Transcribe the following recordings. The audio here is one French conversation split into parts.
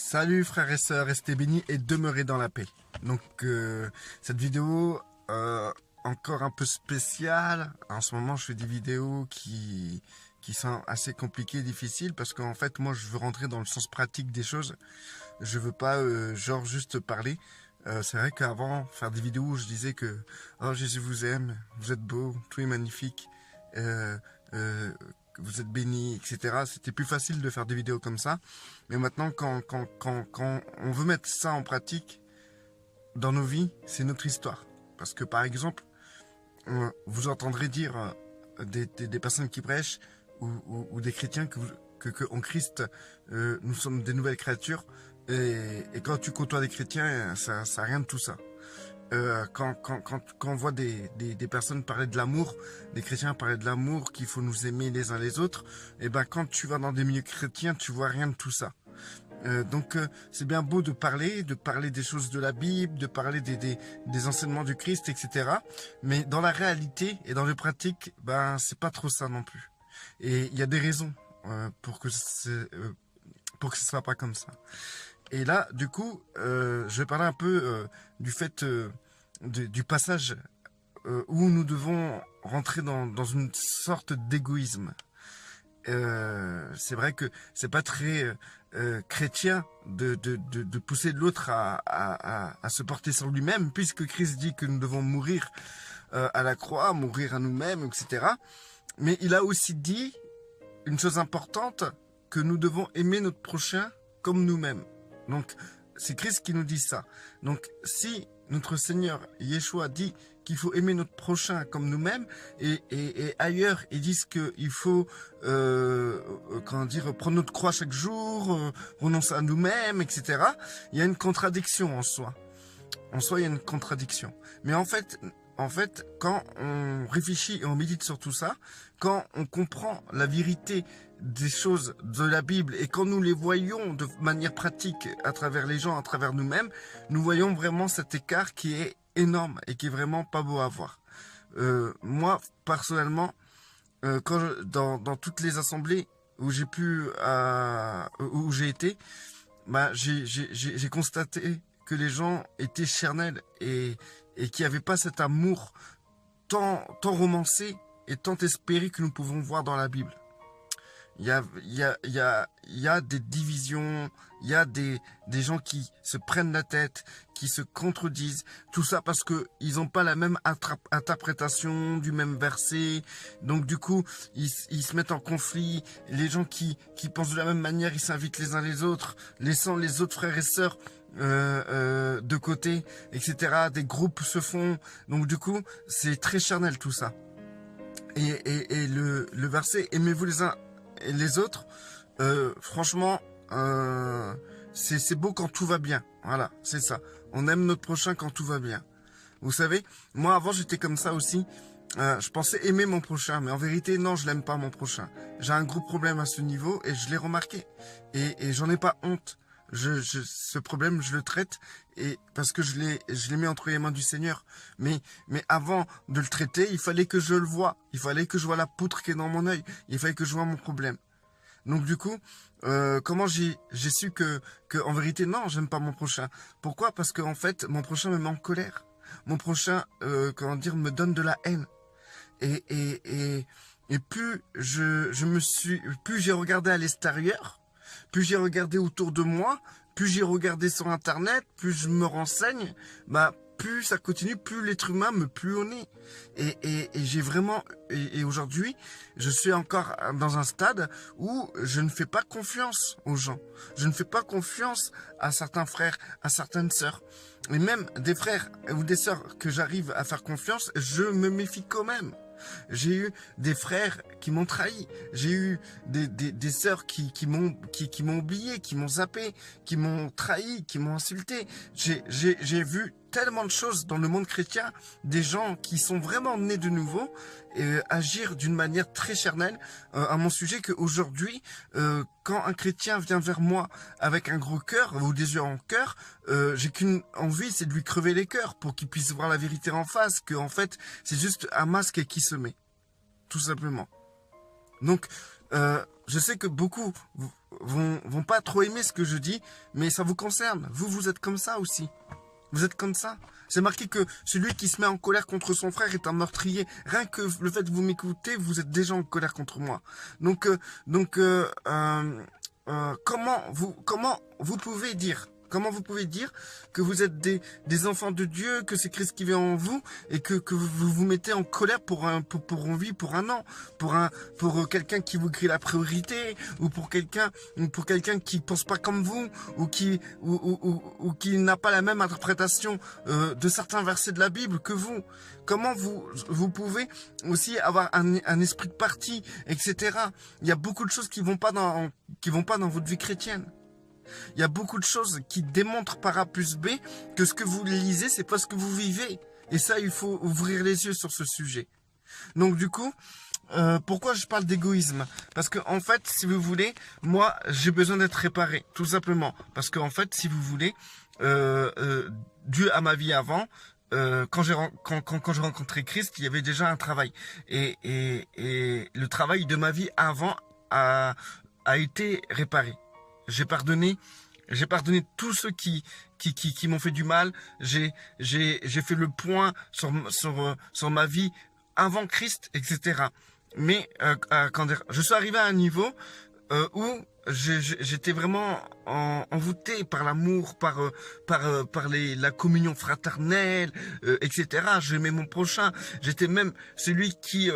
Salut frères et sœurs, restez bénis et demeurez dans la paix. Donc cette vidéo encore un peu spéciale. En ce moment je fais des vidéos qui sont assez compliquées et difficiles parce qu'en fait moi je veux rentrer dans le sens pratique des choses. Je veux pas genre juste parler. C'est vrai qu'avant faire des vidéos où je disais que oh Jésus vous aime, vous êtes beau, tout est magnifique, vous êtes bénis, etc. C'était plus facile de faire des vidéos comme ça. Mais maintenant, quand on veut mettre ça en pratique dans nos vies, c'est notre histoire. Parce que par exemple, vous entendrez dire des personnes qui prêchent ou des chrétiens que en Christ, nous sommes des nouvelles créatures. Et quand tu côtoies des chrétiens, ça n'a rien de tout ça. Quand on voit des personnes parler de l'amour, des chrétiens parler de l'amour, qu'il faut nous aimer les uns les autres, et ben quand tu vas dans des milieux chrétiens, tu vois rien de tout ça. Donc c'est bien beau de parler des choses de la Bible, de parler des enseignements du Christ, etc. Mais dans la réalité et dans les pratiques, ben c'est pas trop ça non plus. Et il y a des raisons pour que ce soit pas comme ça. Et là, du coup, je vais parler un peu du fait du passage où nous devons rentrer dans une sorte d'égoïsme. C'est vrai que c'est pas très chrétien de pousser l'autre à se porter sur lui-même, puisque Christ dit que nous devons mourir à la croix, mourir à nous-mêmes, etc. Mais il a aussi dit une chose importante, que nous devons aimer notre prochain comme nous-mêmes. Donc, c'est Christ qui nous dit ça. Donc, si notre Seigneur Yeshua dit qu'il faut aimer notre prochain comme nous-mêmes, et ailleurs, ils disent qu'il faut prendre notre croix chaque jour, renoncer à nous-mêmes, etc. Il y a une contradiction en soi. En soi, il y a une contradiction. Mais en fait, quand on réfléchit et on médite sur tout ça, quand on comprend la vérité des choses de la Bible et quand nous les voyons de manière pratique à travers les gens, à travers nous-mêmes, nous voyons vraiment cet écart qui est énorme et qui est vraiment pas beau à voir. Moi, personnellement, dans toutes les assemblées où j'ai été, bah, j'ai constaté que les gens étaient charnels et qu'il n'y avait pas cet amour tant romancé et tant espéré que nous pouvons voir dans la Bible. Il y a des divisions, il y a des gens qui se prennent la tête, qui se contredisent, tout ça parce que ils n'ont pas la même interprétation du même verset, donc du coup ils se mettent en conflit. Les gens qui pensent de la même manière, ils s'invitent les uns les autres, laissant les autres frères et sœurs de côté, etc. Des groupes se font, donc du coup c'est très charnel tout ça. Et le verset aimez-vous les uns et les autres, franchement, c'est beau quand tout va bien. Voilà, c'est ça. On aime notre prochain quand tout va bien. Vous savez, moi avant j'étais comme ça aussi. Je pensais aimer mon prochain, mais en vérité non, je l'aime pas mon prochain. J'ai un gros problème à ce niveau et je l'ai remarqué. Et j'en ai pas honte. Ce problème, je le traite et parce que je l'ai mis entre les mains du Seigneur. Mais avant de le traiter, il fallait que je le voie. Il fallait que je vois la poutre qui est dans mon œil. Il fallait que je vois mon problème. Donc du coup, comment j'ai su que en vérité non, j'aime pas mon prochain. Pourquoi? Parce que en fait, mon prochain me met en colère. Mon prochain, me donne de la haine. Et plus plus j'ai regardé à l'extérieur, plus j'ai regardé autour de moi, plus j'ai regardé sur internet, plus je me renseigne, bah plus ça continue, plus l'être humain me pue au nez. Et j'ai vraiment, et aujourd'hui, je suis encore dans un stade où je ne fais pas confiance aux gens. Je ne fais pas confiance à certains frères, à certaines sœurs. Et même des frères ou des sœurs que j'arrive à faire confiance, je me méfie quand même. J'ai eu des frères qui m'ont trahi. J'ai eu des sœurs qui m'ont oublié, qui m'ont zappé, qui m'ont trahi, qui m'ont insulté. J'ai vu tellement de choses dans le monde chrétien, des gens qui sont vraiment nés de nouveau et agir d'une manière très charnelle à mon sujet, qu'aujourd'hui, quand un chrétien vient vers moi avec un gros cœur ou des yeux en cœur, j'ai qu'une envie, c'est de lui crever les cœurs pour qu'il puisse voir la vérité en face, que en fait c'est juste un masque qui se met, tout simplement. Donc je sais que beaucoup vont pas trop aimer ce que je dis, mais ça vous concerne. Vous êtes comme ça aussi. Vous êtes comme ça. C'est marqué que celui qui se met en colère contre son frère est un meurtrier. Rien que le fait de vous m'écouter, vous êtes déjà en colère contre moi. Donc, comment vous pouvez dire que vous êtes des enfants de Dieu, que c'est Christ qui vit en vous, et que vous vous mettez en colère pour un an, pour quelqu'un qui vous crie la priorité, ou pour quelqu'un qui pense pas comme vous, ou qui n'a pas la même interprétation de certains versets de la Bible que vous. Comment vous pouvez aussi avoir un esprit de parti, etc. Il y a beaucoup de choses qui vont pas dans votre vie chrétienne. Il y a beaucoup de choses qui démontrent par A plus B que ce que vous lisez, c'est pas ce que vous vivez. Et ça, il faut ouvrir les yeux sur ce sujet. Donc du coup, pourquoi je parle d'égoïsme? Parce que en fait, si vous voulez, moi, j'ai besoin d'être réparé, tout simplement. Parce que en fait, si vous voulez, dû à ma vie avant, quand j'ai rencontré Christ, il y avait déjà un travail. Et le travail de ma vie avant a été réparé. J'ai pardonné tous ceux qui m'ont fait du mal. J'ai fait le point sur ma vie avant Christ, etc. Mais je suis arrivé à un niveau où j'étais vraiment envoûté par l'amour, par la communion fraternelle, etc. J'aimais mon prochain. J'étais même celui qui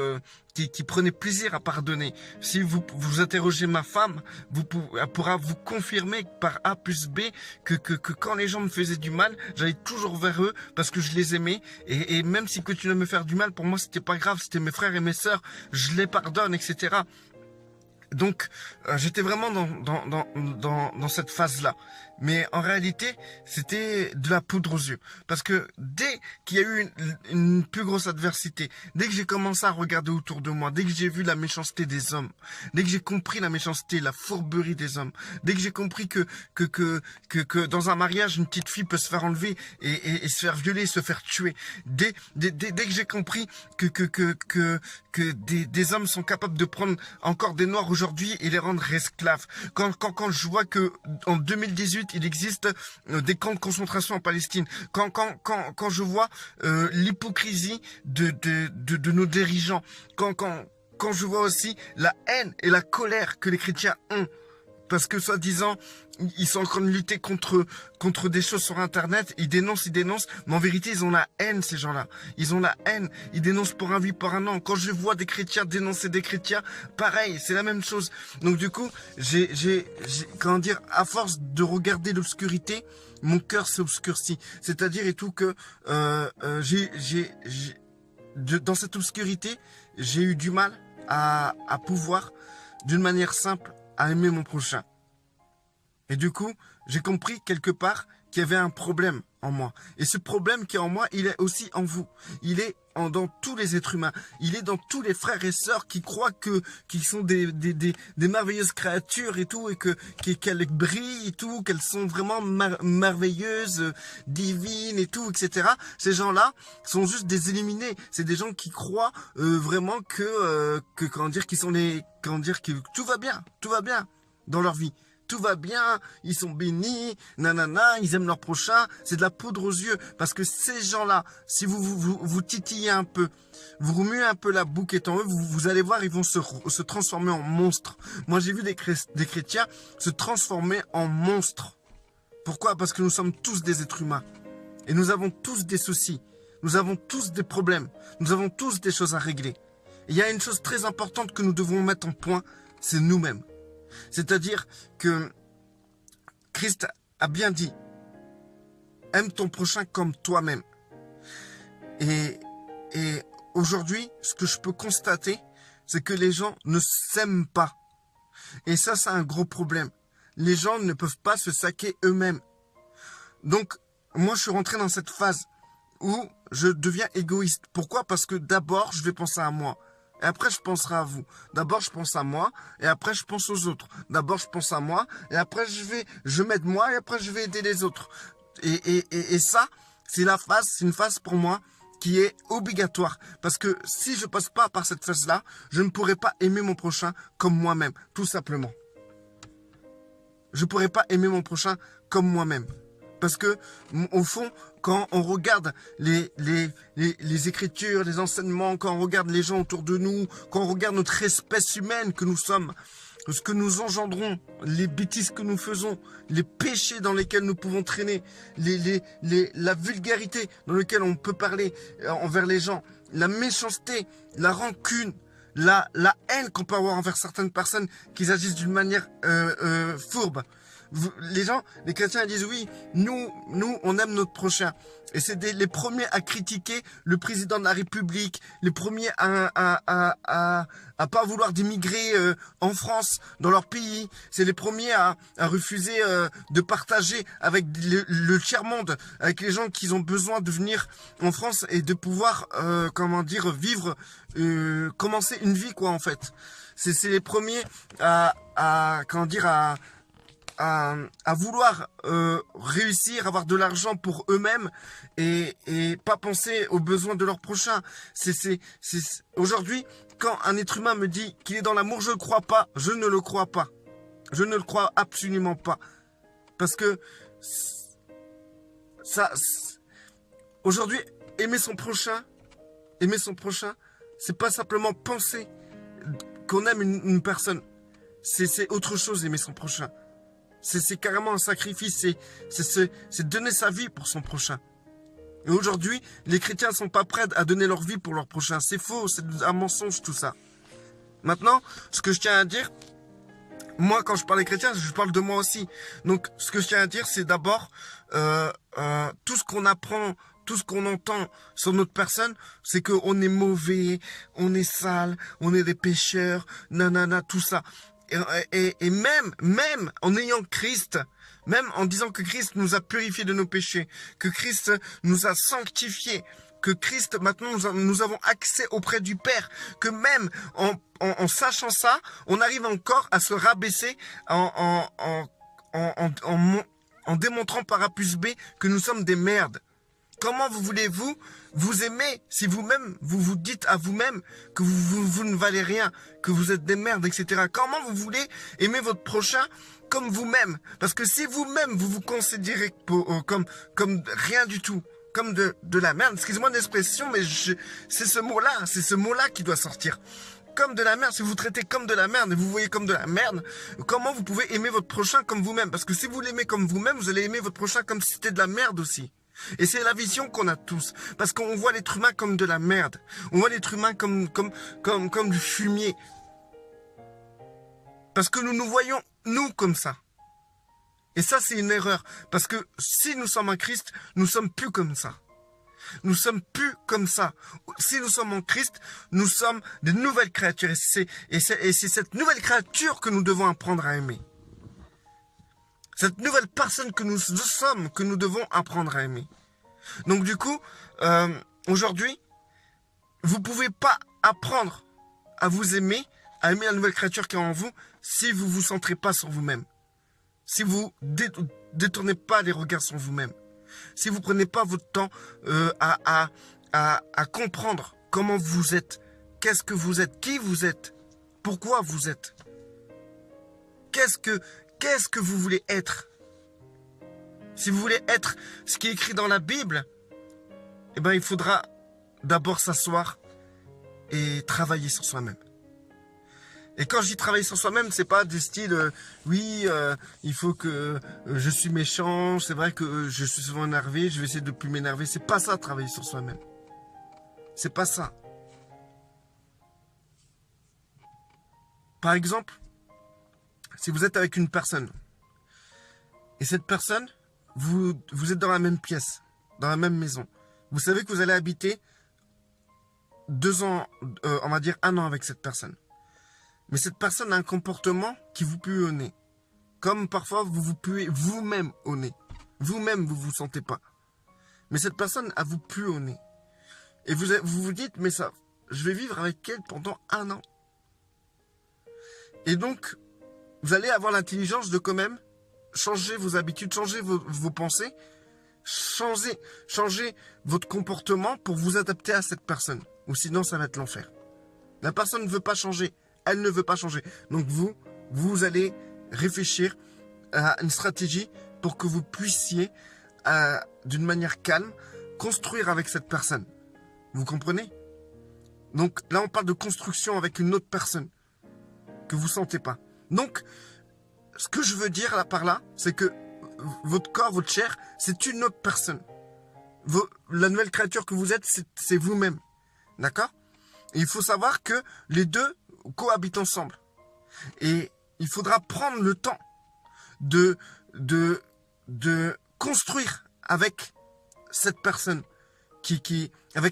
prenait plaisir à pardonner. Si vous interrogez ma femme, elle pourra vous confirmer par A plus B que quand les gens me faisaient du mal, j'allais toujours vers eux parce que je les aimais. Et même si continuaient de me faire du mal, pour moi, c'était pas grave. C'était mes frères et mes sœurs. Je les pardonne, etc. Donc, j'étais vraiment dans cette phase-là. Mais en réalité, c'était de la poudre aux yeux. Parce que dès qu'il y a eu une plus grosse adversité, dès que j'ai commencé à regarder autour de moi, dès que j'ai vu la méchanceté des hommes, dès que j'ai compris la méchanceté, la fourberie des hommes, dès que j'ai compris que dans un mariage, une petite fille peut se faire enlever et se faire violer, se faire tuer, dès que j'ai compris que des hommes sont capables de prendre encore des noirs aujourd'hui et les rendre esclaves, quand je vois que en 2018 il existe des camps de concentration en Palestine, quand je vois l'hypocrisie de nos dirigeants, quand je vois aussi la haine et la colère que les chrétiens ont, parce que soi-disant ils sont en train de lutter contre des choses sur Internet, ils dénoncent, mais en vérité ils ont la haine, ces gens-là. Ils ont la haine, ils dénoncent pour un oui, pour un non. Quand je vois des chrétiens dénoncer des chrétiens, pareil, c'est la même chose. Donc du coup, à force de regarder l'obscurité, mon cœur s'est obscurci. C'est-à-dire et tout que dans cette obscurité, j'ai eu du mal à pouvoir, d'une manière simple, à aimer mon prochain. Et du coup, j'ai compris quelque part qu'il y avait un problème en moi. Et ce problème qui est en moi, il est aussi en vous. Il est dans tous les êtres humains. Il est dans tous les frères et sœurs qui croient qu'ils sont des merveilleuses créatures et tout, et qu'elles brillent et tout, qu'elles sont vraiment merveilleuses, divines et tout, etc. Ces gens-là sont juste des éliminés. C'est des gens qui croient vraiment que tout va bien dans leur vie. Tout va bien, ils sont bénis, nanana, ils aiment leur prochain, c'est de la poudre aux yeux. Parce que ces gens-là, si vous titillez un peu, vous remuez un peu la boue qui est en eux, vous allez voir, ils vont se transformer en monstres. Moi, j'ai vu des chrétiens se transformer en monstres. Pourquoi? Parce que nous sommes tous des êtres humains. Et nous avons tous des soucis. Nous avons tous des problèmes. Nous avons tous des choses à régler. Et il y a une chose très importante que nous devons mettre en point, c'est nous-mêmes. C'est-à-dire que Christ a bien dit, aime ton prochain comme toi-même. Et aujourd'hui, ce que je peux constater, c'est que les gens ne s'aiment pas. Et ça, c'est un gros problème. Les gens ne peuvent pas se saquer eux-mêmes. Donc, moi, je suis rentré dans cette phase où je deviens égoïste. Pourquoi? Parce que d'abord, je vais penser à moi. Et après, je penserai à vous. D'abord, je pense à moi, et après, je pense aux autres. D'abord, je pense à moi, et après, je m'aide moi, et après, je vais aider les autres. Et ça, c'est une phase pour moi qui est obligatoire. Parce que si je passe pas par cette phase-là, je ne pourrai pas aimer mon prochain comme moi-même, tout simplement. je pourrais pas aimer mon prochain comme moi-même. Parce que, au fond, quand on regarde les Écritures, les enseignements, quand on regarde les gens autour de nous, quand on regarde notre espèce humaine que nous sommes, ce que nous engendrons, les bêtises que nous faisons, les péchés dans lesquels nous pouvons traîner, la vulgarité dans laquelle on peut parler envers les gens, la méchanceté, la rancune, la haine qu'on peut avoir envers certaines personnes qui agissent d'une manière fourbe. Les gens, les chrétiens, ils disent oui, nous, on aime notre prochain. Et c'est les premiers à critiquer le président de la République, les premiers à pas vouloir d'immigrer en France, dans leur pays. C'est les premiers à refuser de partager avec le tiers-monde, avec les gens qui ont besoin de venir en France et de pouvoir, comment dire, vivre, commencer une vie, quoi, en fait. C'est les premiers comment dire, à vouloir réussir, avoir de l'argent pour eux-mêmes et pas penser aux besoins de leur prochain. Aujourd'hui, quand un être humain me dit qu'il est dans l'amour, je ne le crois pas. Je ne le crois pas. Je ne le crois absolument pas. Parce que aujourd'hui, aimer son prochain, c'est pas simplement penser qu'on aime une personne. C'est autre chose, aimer son prochain. C'est carrément un sacrifice, c'est donner sa vie pour son prochain. Et aujourd'hui, les chrétiens ne sont pas prêts à donner leur vie pour leur prochain. C'est faux, c'est un mensonge tout ça. Maintenant, ce que je tiens à dire, moi quand je parle des chrétiens, je parle de moi aussi. Donc ce que je tiens à dire, c'est d'abord, tout ce qu'on apprend, tout ce qu'on entend sur notre personne, c'est qu'on est mauvais, on est sale, on est des pécheurs, nanana, tout ça. Et même en ayant Christ, même en disant que Christ nous a purifiés de nos péchés, que Christ nous a sanctifiés, que Christ, maintenant, nous avons accès auprès du Père, que même en sachant ça, on arrive encore à se rabaisser en démontrant par A plus B que nous sommes des merdes. Comment voulez-vous vous aimer si vous-même, vous vous dites à vous-même que vous ne valez rien, que vous êtes des merdes, etc. Comment vous voulez aimer votre prochain comme vous-même? Parce que si vous-même, vous vous considérez comme rien du tout, comme de la merde, excusez-moi l'expression, mais c'est ce mot-là qui doit sortir. Comme de la merde, si vous vous traitez comme de la merde et vous voyez comme de la merde, comment vous pouvez aimer votre prochain comme vous-même? Parce que si vous l'aimez comme vous-même, vous allez aimer votre prochain comme si c'était de la merde aussi. Et c'est la vision qu'on a tous. Parce qu'on voit l'être humain comme de la merde. On voit l'être humain comme du fumier. Parce que nous nous voyons, nous, comme ça. Et ça, c'est une erreur. Parce que si nous sommes en Christ, nous sommes plus comme ça. Nous sommes plus comme ça. Si nous sommes en Christ, nous sommes des nouvelles créatures. Et c'est cette nouvelle créature que nous devons apprendre à aimer. Cette nouvelle personne que nous sommes, que nous devons apprendre à aimer. Donc du coup, aujourd'hui, vous ne pouvez pas apprendre à vous aimer, à aimer la nouvelle créature qui est en vous, si vous ne vous centrez pas sur vous-même. Si vous détournez pas les regards sur vous-même. Si vous ne prenez pas votre temps à comprendre comment vous êtes, qu'est-ce que vous êtes, qui vous êtes, pourquoi vous êtes. Qu'est-ce que vous voulez être? Si vous voulez être ce qui est écrit dans la Bible, eh ben, il faudra d'abord s'asseoir et travailler sur soi-même. Et quand je dis travailler sur soi-même, c'est pas du style il faut que je suis méchant, c'est vrai que je suis souvent énervé, je vais essayer de ne plus m'énerver. C'est pas ça, travailler sur soi-même. C'est pas ça. Par exemple, si vous êtes avec une personne, et cette personne, vous êtes dans la même pièce, dans la même maison. Vous savez que vous allez habiter 2 ans, on va dire 1 an avec cette personne. Mais cette personne a un comportement qui vous pue au nez. Comme parfois vous puez vous-même au nez. Vous-même, vous ne vous sentez pas. Mais cette personne a vous pue au nez. Et vous vous dites, mais ça, je vais vivre avec elle pendant 1 an. Et donc, vous allez avoir l'intelligence de quand même changer vos habitudes, changer vos pensées, changer votre comportement pour vous adapter à cette personne. Ou sinon, ça va être l'enfer. La personne ne veut pas changer. Elle ne veut pas changer. Donc vous allez réfléchir une stratégie pour que vous puissiez, d'une manière calme, construire avec cette personne. Vous comprenez? Donc là, on parle de construction avec une autre personne que vous ne sentez pas. Donc, ce que je veux dire là par là, c'est que votre corps, votre chair, c'est une autre personne. La nouvelle créature que vous êtes, c'est vous-même. D'accord? Et il faut savoir que les deux cohabitent ensemble. Et il faudra prendre le temps de construire avec cette personne,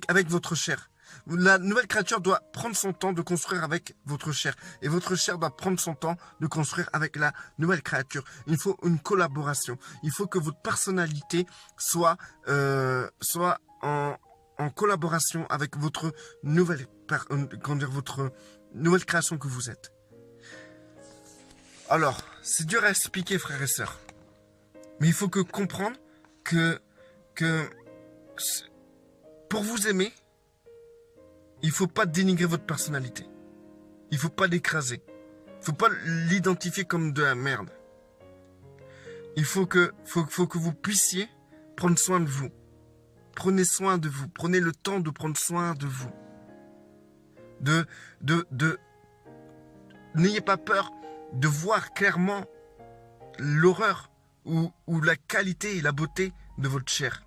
avec votre chair. La nouvelle créature doit prendre son temps de construire avec votre chair. Et votre chair doit prendre son temps de construire avec la nouvelle créature. Il faut une collaboration. Il faut que votre personnalité soit en collaboration avec votre votre nouvelle création que vous êtes. Alors, c'est dur à expliquer, frères et sœurs. Mais il faut comprendre que pour vous aimer, il ne faut pas dénigrer votre personnalité. Il ne faut pas l'écraser. Il ne faut pas l'identifier comme de la merde. Il faut que vous puissiez prendre soin de vous. Prenez soin de vous. Prenez le temps de prendre soin de vous. N'ayez pas peur de voir clairement l'horreur ou la qualité et la beauté de votre chair.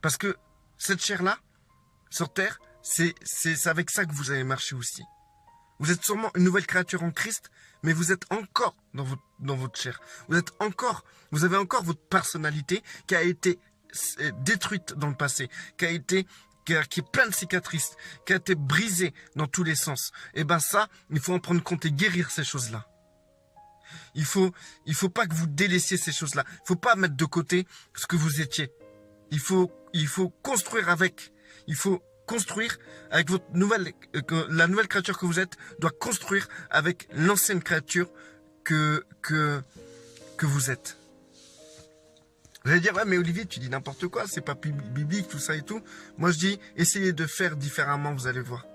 Parce que cette chair-là, sur Terre, c'est avec ça que vous allez marcher aussi. Vous êtes sûrement une nouvelle créature en Christ, mais vous êtes encore dans votre chair. Vous avez encore votre personnalité qui a été détruite dans le passé, qui est pleine de cicatrices, qui a été brisée dans tous les sens. Et ben ça, il faut en prendre compte et guérir ces choses-là. Il faut pas que vous délaissiez ces choses-là. Il faut pas mettre de côté ce que vous étiez. Il faut construire avec. Il faut construire avec votre la nouvelle créature que vous êtes doit construire avec l'ancienne créature que vous êtes. Vous allez dire, ouais, mais Olivier, tu dis n'importe quoi, c'est pas biblique, tout ça et tout. Moi, je dis, essayez de faire différemment, vous allez voir.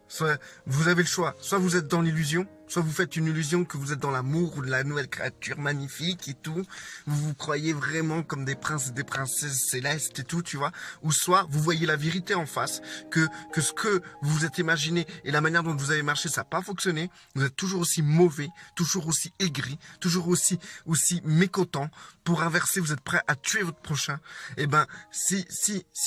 Soit vous avez le choix, soit vous êtes dans l'illusion, soit vous faites une illusion que vous êtes dans l'amour ou de la nouvelle créature magnifique et tout. Vous vous croyez vraiment comme des princes et des princesses célestes et tout, tu vois. Ou soit vous voyez la vérité en face, que ce que vous vous êtes imaginé et la manière dont vous avez marché, ça n'a pas fonctionné. Vous êtes toujours aussi mauvais, toujours aussi aigri, toujours aussi mécontent. Pour inverser, vous êtes prêt à tuer votre prochain. Et ben, si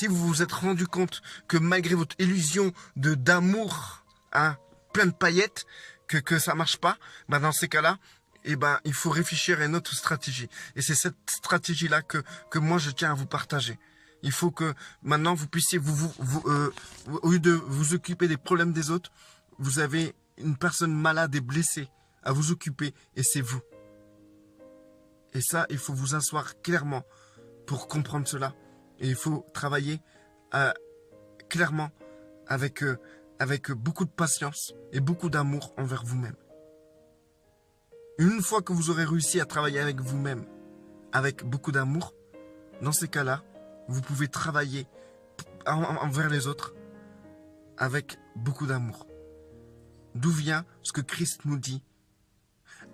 vous vous êtes rendu compte que malgré votre illusion d'amour, hein, plein de paillettes, que ça marche pas, ben dans ces cas-là, eh ben, il faut réfléchir à une autre stratégie. Et c'est cette stratégie-là que moi, je tiens à vous partager. Il faut que maintenant, vous puissiez, au lieu de vous occuper des problèmes des autres, vous avez une personne malade et blessée à vous occuper, et c'est vous. Et ça, il faut vous asseoir clairement pour comprendre cela. Et il faut travailler clairement avec beaucoup de patience et beaucoup d'amour envers vous-même. Une fois que vous aurez réussi à travailler avec vous-même, avec beaucoup d'amour, dans ces cas-là, vous pouvez travailler envers les autres avec beaucoup d'amour. D'où vient ce que Christ nous dit?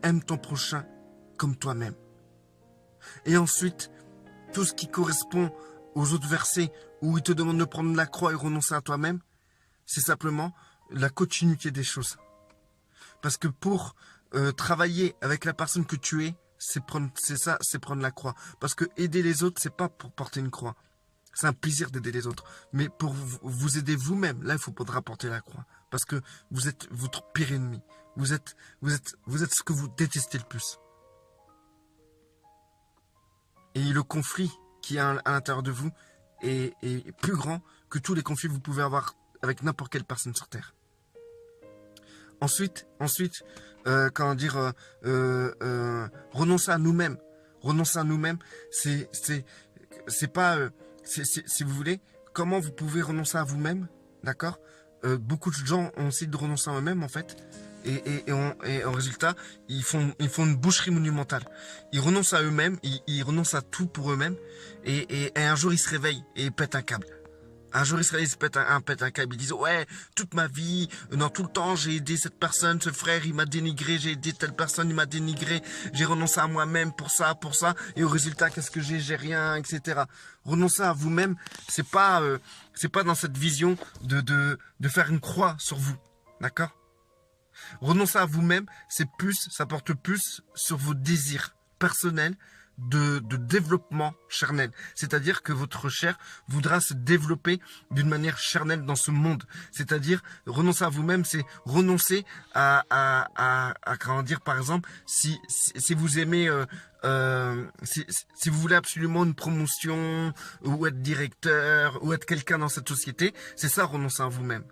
Aime ton prochain comme toi-même. Et ensuite, tout ce qui correspond aux autres versets où il te demande de prendre la croix et renoncer à toi-même, c'est simplement la continuité des choses. Parce que pour travailler avec la personne que tu es, c'est prendre la croix. Parce que aider les autres, c'est pas pour porter une croix. C'est un plaisir d'aider les autres. Mais pour vous aider vous-même, là, il faudra porter la croix. Parce que vous êtes votre pire ennemi. Vous êtes ce que vous détestez le plus. Et le conflit qui est à l'intérieur de vous est plus grand que tous les conflits que vous pouvez avoir avec n'importe quelle personne sur Terre. Ensuite, renoncer à nous-mêmes. Renoncer à nous-mêmes, c'est pas, si vous voulez, comment vous pouvez renoncer à vous-même, d'accord? Beaucoup de gens ont essayé de renoncer à eux-mêmes, en fait. Et en résultat, ils font une boucherie monumentale. Ils renoncent à eux-mêmes, ils renoncent à tout pour eux-mêmes, et un jour ils se réveillent et ils pètent un câble. Un jour, Israël se pète un câble. Ils disent, ouais, toute ma vie, dans tout le temps, j'ai aidé cette personne, ce frère, il m'a dénigré, j'ai aidé telle personne, il m'a dénigré, j'ai renoncé à moi-même pour ça, et au résultat, qu'est-ce que j'ai rien, etc. Renoncer à vous-même, c'est pas dans cette vision de faire une croix sur vous, d'accord? Renoncer à vous-même, ça porte plus sur vos désirs personnels, de développement charnel. C'est-à-dire que votre chair voudra se développer d'une manière charnelle dans ce monde. C'est-à-dire, renoncer à vous-même, c'est renoncer à comment dire, par exemple, si vous aimez, si vous voulez absolument une promotion, ou être directeur, ou être quelqu'un dans cette société, c'est ça, renoncer à vous-même.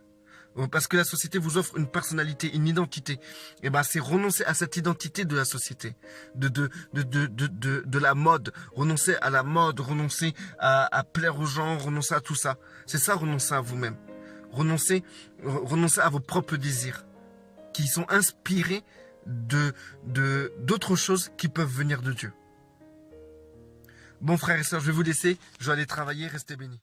Parce que la société vous offre une personnalité, une identité. Et ben, c'est renoncer à cette identité de la société, de la mode, renoncer à la mode, renoncer à plaire aux gens, renoncer à tout ça. C'est ça, renoncer à vous-même. Renoncer à vos propres désirs, qui sont inspirés d'autres choses qui peuvent venir de Dieu. Bon, frères et sœurs, je vais vous laisser. Je vais aller travailler. Restez bénis.